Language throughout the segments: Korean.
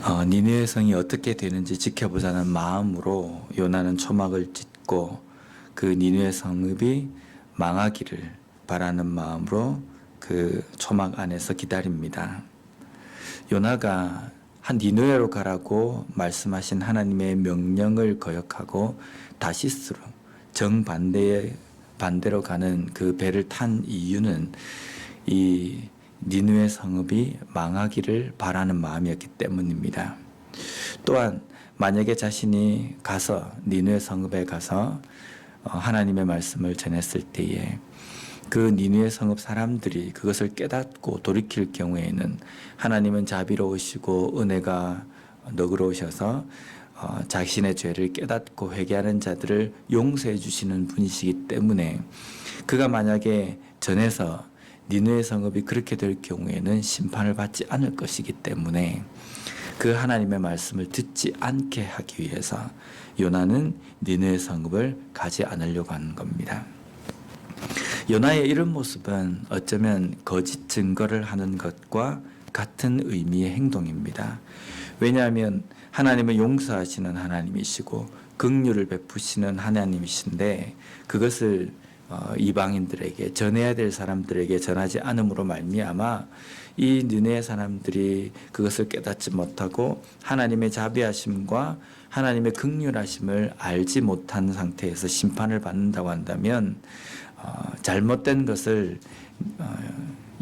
니느웨 성이 어떻게 되는지 지켜보자는 마음으로 요나는 초막을 찢고 그 니느웨 성읍이 망하기를 바라는 마음으로 그 초막 안에서 기다립니다. 요나가 한 니느웨로 가라고 말씀하신 하나님의 명령을 거역하고 다시스로 반대로 가는 그 배를 탄 이유는 이 니느웨 성읍이 망하기를 바라는 마음이었기 때문입니다. 또한 만약에 자신이 가서 니느웨 성읍에 가서 하나님의 말씀을 전했을 때에 그 니느웨 성읍 사람들이 그것을 깨닫고 돌이킬 경우에는 하나님은 자비로우시고 은혜가 너그러우셔서 자신의 죄를 깨닫고 회개하는 자들을 용서해 주시는 분이시기 때문에 그가 만약에 전해서 니느웨 성읍이 그렇게 될 경우에는 심판을 받지 않을 것이기 때문에 그 하나님의 말씀을 듣지 않게 하기 위해서 요나는 니느웨 성읍을 가지 않으려고 하는 겁니다. 요나의 이런 모습은 어쩌면 거짓 증거를 하는 것과 같은 의미의 행동입니다. 왜냐하면 하나님은 용서하시는 하나님이시고 긍휼을 베푸시는 하나님이신데 그것을 이방인들에게 전해야 될 사람들에게 전하지 않음으로 말미암아 이 니느웨 사람들이 그것을 깨닫지 못하고 하나님의 자비하심과 하나님의 긍휼하심을 알지 못한 상태에서 심판을 받는다고 한다면 잘못된 것을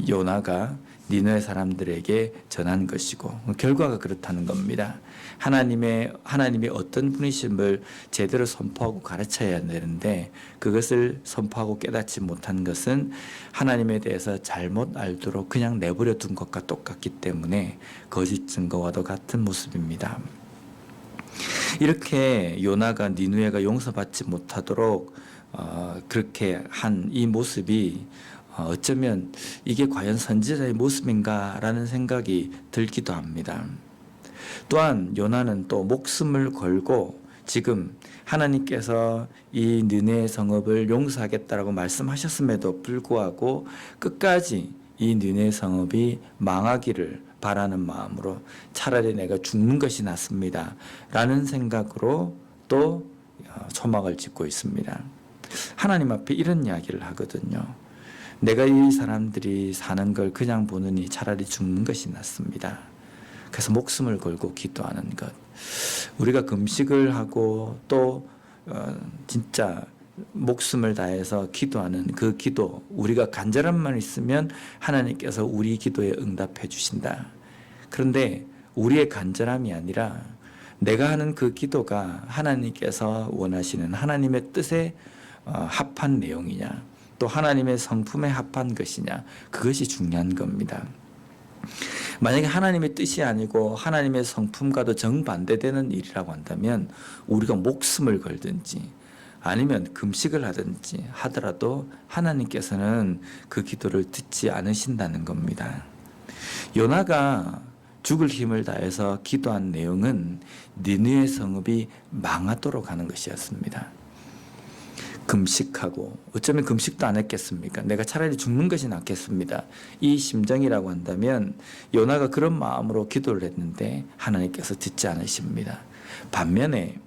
요나가 니느웨 사람들에게 전한 것이고 결과가 그렇다는 겁니다. 하나님이 어떤 분이심을 제대로 선포하고 가르쳐야 되는데 그것을 선포하고 깨닫지 못한 것은 하나님에 대해서 잘못 알도록 그냥 내버려 둔 것과 똑같기 때문에 거짓 증거와도 같은 모습입니다. 이렇게 요나가 니느웨가 용서받지 못하도록 그렇게 한 이 모습이 어쩌면 이게 과연 선지자의 모습인가라는 생각이 들기도 합니다. 또한 요나는 또 목숨을 걸고 지금 하나님께서 이 니느웨 성읍을 용서하겠다라고 말씀하셨음에도 불구하고 끝까지 이 니느웨 성읍이 망하기를 바라는 마음으로 차라리 내가 죽는 것이 낫습니다 라는 생각으로 또 초막을 짓고 있습니다. 하나님 앞에 이런 이야기를 하거든요. 내가 이 사람들이 사는 걸 그냥 보느니 차라리 죽는 것이 낫습니다. 그래서 목숨을 걸고 기도하는 것. 우리가 금식을 하고 또 진짜 목숨을 다해서 기도하는 그 기도, 우리가 간절함만 있으면 하나님께서 우리 기도에 응답해 주신다. 그런데 우리의 간절함이 아니라 내가 하는 그 기도가 하나님께서 원하시는 하나님의 뜻에 합한 내용이냐, 또 하나님의 성품에 합한 것이냐, 그것이 중요한 겁니다. 만약에 하나님의 뜻이 아니고 하나님의 성품과도 정반대되는 일이라고 한다면 우리가 목숨을 걸든지 아니면 금식을 하든지 하더라도 하나님께서는 그 기도를 듣지 않으신다는 겁니다. 요나가 죽을 힘을 다해서 기도한 내용은 니느웨 성읍이 망하도록 하는 것이었습니다. 금식하고 어쩌면 금식도 안 했겠습니까? 내가 차라리 죽는 것이 낫겠습니다. 이 심정이라고 한다면 요나가 그런 마음으로 기도를 했는데 하나님께서 듣지 않으십니다. 반면에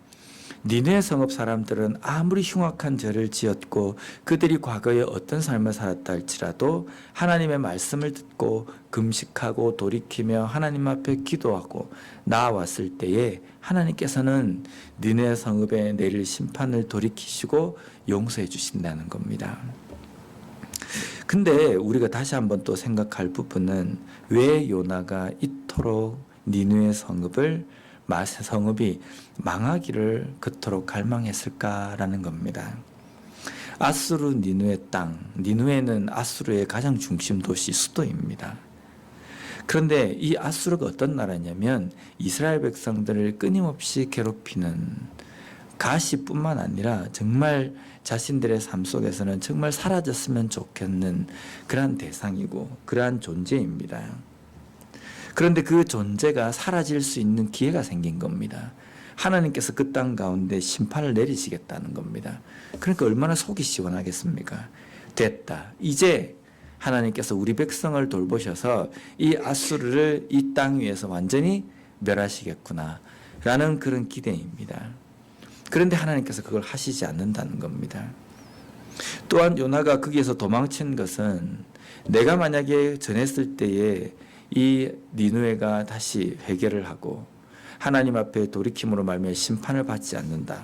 니느웨 성읍 사람들은 아무리 흉악한 죄를 지었고 그들이 과거에 어떤 삶을 살았다 할지라도 하나님의 말씀을 듣고 금식하고 돌이키며 하나님 앞에 기도하고 나아왔을 때에 하나님께서는 니느웨 성읍에 내릴 심판을 돌이키시고 용서해 주신다는 겁니다. 근데 우리가 다시 한번 또 생각할 부분은 왜 요나가 이토록 니느웨 성읍이 망하기를 그토록 갈망했을까라는 겁니다. 아수르 니느웨 땅, 니느웨는 아수르의 가장 중심 도시 수도입니다. 그런데 이 아수르가 어떤 나라냐면 이스라엘 백성들을 끊임없이 괴롭히는 가시뿐만 아니라 정말 자신들의 삶 속에서는 정말 사라졌으면 좋겠는 그러한 대상이고 그러한 존재입니다. 그런데 그 존재가 사라질 수 있는 기회가 생긴 겁니다. 하나님께서 그 땅 가운데 심판을 내리시겠다는 겁니다. 그러니까 얼마나 속이 시원하겠습니까? 됐다. 이제 하나님께서 우리 백성을 돌보셔서 이 아수르를 이 땅 위에서 완전히 멸하시겠구나 라는 그런 기대입니다. 그런데 하나님께서 그걸 하시지 않는다는 겁니다. 또한 요나가 거기에서 도망친 것은 내가 만약에 전했을 때에 이 니느웨가 다시 회개를 하고 하나님 앞에 돌이킴으로 말미암아 심판을 받지 않는다.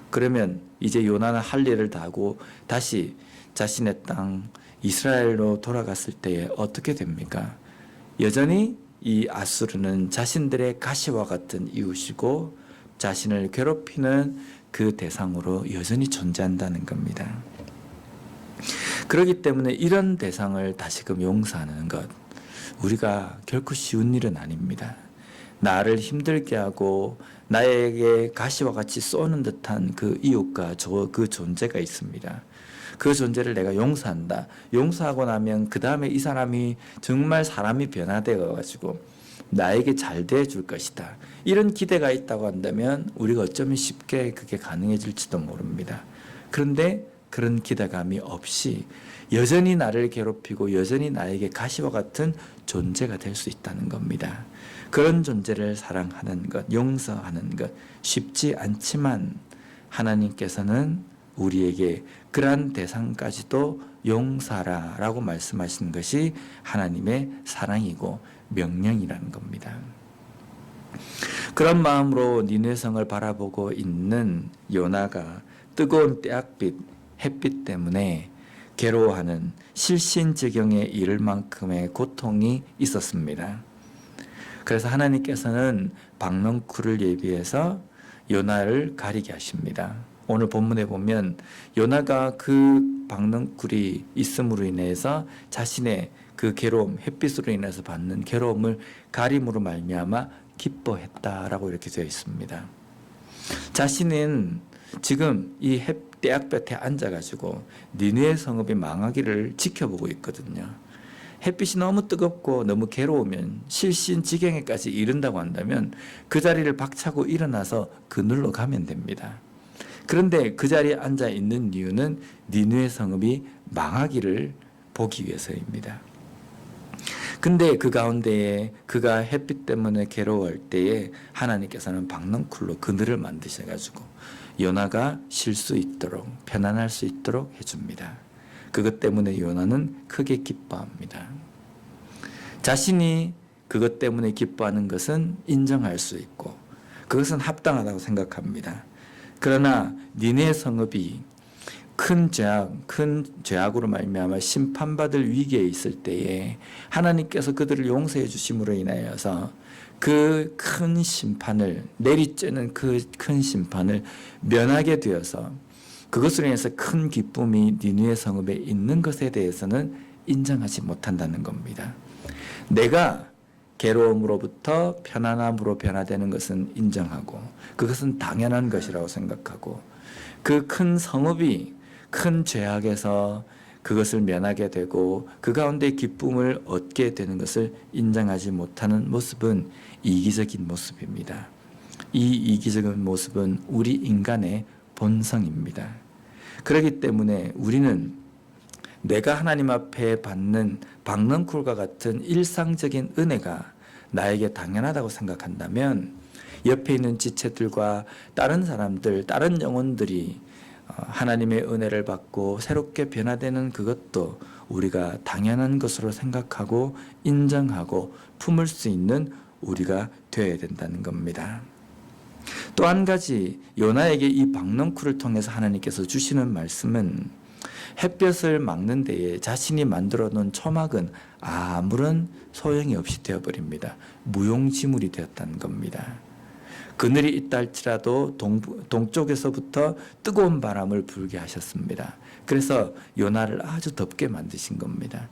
그러면 이제 요나는 할 일을 다 하고 다시 자신의 땅 이스라엘로 돌아갔을 때에 어떻게 됩니까? 여전히 이 아수르는 자신들의 가시와 같은 이웃이고 자신을 괴롭히는 그 대상으로 여전히 존재한다는 겁니다. 그렇기 때문에 이런 대상을 다시금 용서하는 것, 우리가 결코 쉬운 일은 아닙니다. 나를 힘들게 하고 나에게 가시와 같이 쏘는 듯한 그 이웃과 그 존재가 있습니다. 그 존재를 내가 용서한다. 용서하고 나면 그 다음에 이 사람이 정말 사람이 변화되어 가지고 나에게 잘 대해줄 것이다. 이런 기대가 있다고 한다면 우리가 어쩌면 쉽게 그게 가능해질지도 모릅니다. 그런데 그런 기대감이 없이 여전히 나를 괴롭히고 여전히 나에게 가시와 같은 존재가 될 수 있다는 겁니다. 그런 존재를 사랑하는 것, 용서하는 것 쉽지 않지만 하나님께서는 우리에게 그러한 대상까지도 용서하라라고 말씀하시는 것이 하나님의 사랑이고 명령이라는 겁니다. 그런 마음으로 니느웨 성을 바라보고 있는 요나가 뜨거운 때학빛, 햇빛 때문에 괴로워하는 실신지경에 이를 만큼의 고통이 있었습니다. 그래서 하나님께서는 박넝쿨을 예비해서 요나를 가리게 하십니다. 오늘 본문에 보면 요나가 그 박넝쿨이 있음으로 인해서 자신의 그 괴로움, 햇빛으로 인해서 받는 괴로움을 가림으로 말미암아 기뻐했다라고 이렇게 되어 있습니다. 자신은 지금 이 때학볕에 앉아가지고 니느웨 성읍이 망하기를 지켜보고 있거든요. 햇빛이 너무 뜨겁고 너무 괴로우면 실신지경에까지 이른다고 한다면 그 자리를 박차고 일어나서 그늘로 가면 됩니다. 그런데 그 자리에 앉아 있는 이유는 니느웨 성읍이 망하기를 보기 위해서입니다. 근데 그 가운데에 그가 햇빛 때문에 괴로워할 때에 하나님께서는 박넝쿨로 그늘을 만드셔가지고 요나가 쉴 수 있도록 편안할 수 있도록 해줍니다. 그것 때문에 요나는 크게 기뻐합니다. 자신이 그것 때문에 기뻐하는 것은 인정할 수 있고 그것은 합당하다고 생각합니다. 그러나 니느웨 성읍이 큰 죄악으로 말미암아 심판받을 위기에 있을 때에 하나님께서 그들을 용서해 주심으로 인하여서 그 큰 심판을 내리쬐는 그 큰 심판을 면하게 되어서 그것으로 인해서 큰 기쁨이 니느웨 성읍에 있는 것에 대해서는 인정하지 못한다는 겁니다. 내가 괴로움으로부터 편안함으로 변화되는 것은 인정하고 그것은 당연한 것이라고 생각하고 그 큰 성읍이 큰 죄악에서 그것을 면하게 되고 그 가운데 기쁨을 얻게 되는 것을 인정하지 못하는 모습은 이기적인 모습입니다. 이 이기적인 모습은 우리 인간의 본성입니다. 그렇기 때문에 우리는 내가 하나님 앞에 받는 박넝쿨과 같은 일상적인 은혜가 나에게 당연하다고 생각한다면 옆에 있는 지체들과 다른 사람들, 다른 영혼들이 하나님의 은혜를 받고 새롭게 변화되는 그것도 우리가 당연한 것으로 생각하고 인정하고 품을 수 있는 우리가 되어야 된다는 겁니다. 또 한 가지 요나에게 이 박넝쿨을 통해서 하나님께서 주시는 말씀은 햇볕을 막는 데에 자신이 만들어 놓은 초막은 아무런 소용이 없이 되어버립니다. 무용지물이 되었다는 겁니다. 그늘이 있다 할지라도 동쪽에서부터 뜨거운 바람을 불게 하셨습니다. 그래서 요나를 아주 덥게 만드신 겁니다.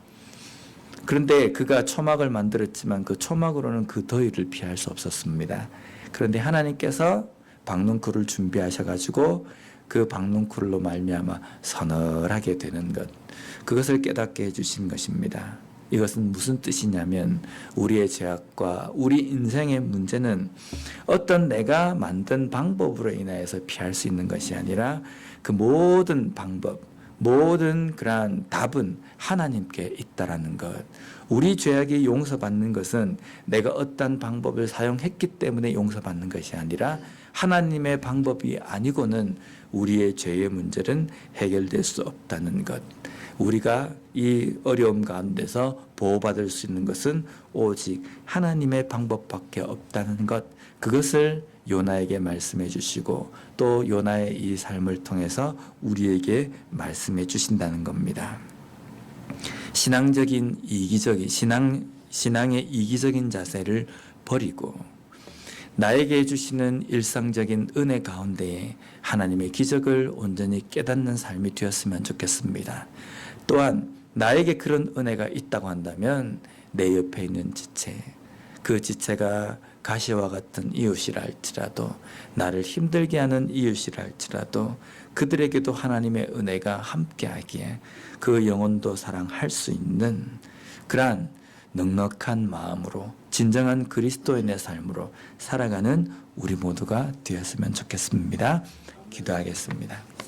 그런데 그가 초막을 만들었지만 그 초막으로는 그 더위를 피할 수 없었습니다. 그런데 하나님께서 박넝쿨을 준비하셔가지고 그 박넝쿨로 말미암아 서늘하게 되는 것, 그것을 깨닫게 해주신 것입니다. 이것은 무슨 뜻이냐면 우리의 죄악과 우리 인생의 문제는 어떤 내가 만든 방법으로 인하여서 피할 수 있는 것이 아니라 그 모든 방법, 모든 그러한 답은 하나님께 있다라는 것. 우리 죄악이 용서받는 것은 내가 어떤 방법을 사용했기 때문에 용서받는 것이 아니라 하나님의 방법이 아니고는 우리의 죄의 문제는 해결될 수 없다는 것. 우리가 이 어려움 가운데서 보호받을 수 있는 것은 오직 하나님의 방법밖에 없다는 것. 그것을 요나에게 말씀해 주시고 또 요나의 이 삶을 통해서 우리에게 말씀해 주신다는 겁니다. 신앙의 이기적인 자세를 버리고 나에게 해주시는 일상적인 은혜 가운데에 하나님의 기적을 온전히 깨닫는 삶이 되었으면 좋겠습니다. 또한 나에게 그런 은혜가 있다고 한다면 내 옆에 있는 지체, 그 지체가 가시와 같은 이웃이라 할지라도 나를 힘들게 하는 이웃이라 할지라도 그들에게도 하나님의 은혜가 함께하기에 그 영혼도 사랑할 수 있는 그러한 넉넉한 마음으로 진정한 그리스도인의 삶으로 살아가는 우리 모두가 되었으면 좋겠습니다. 기도하겠습니다.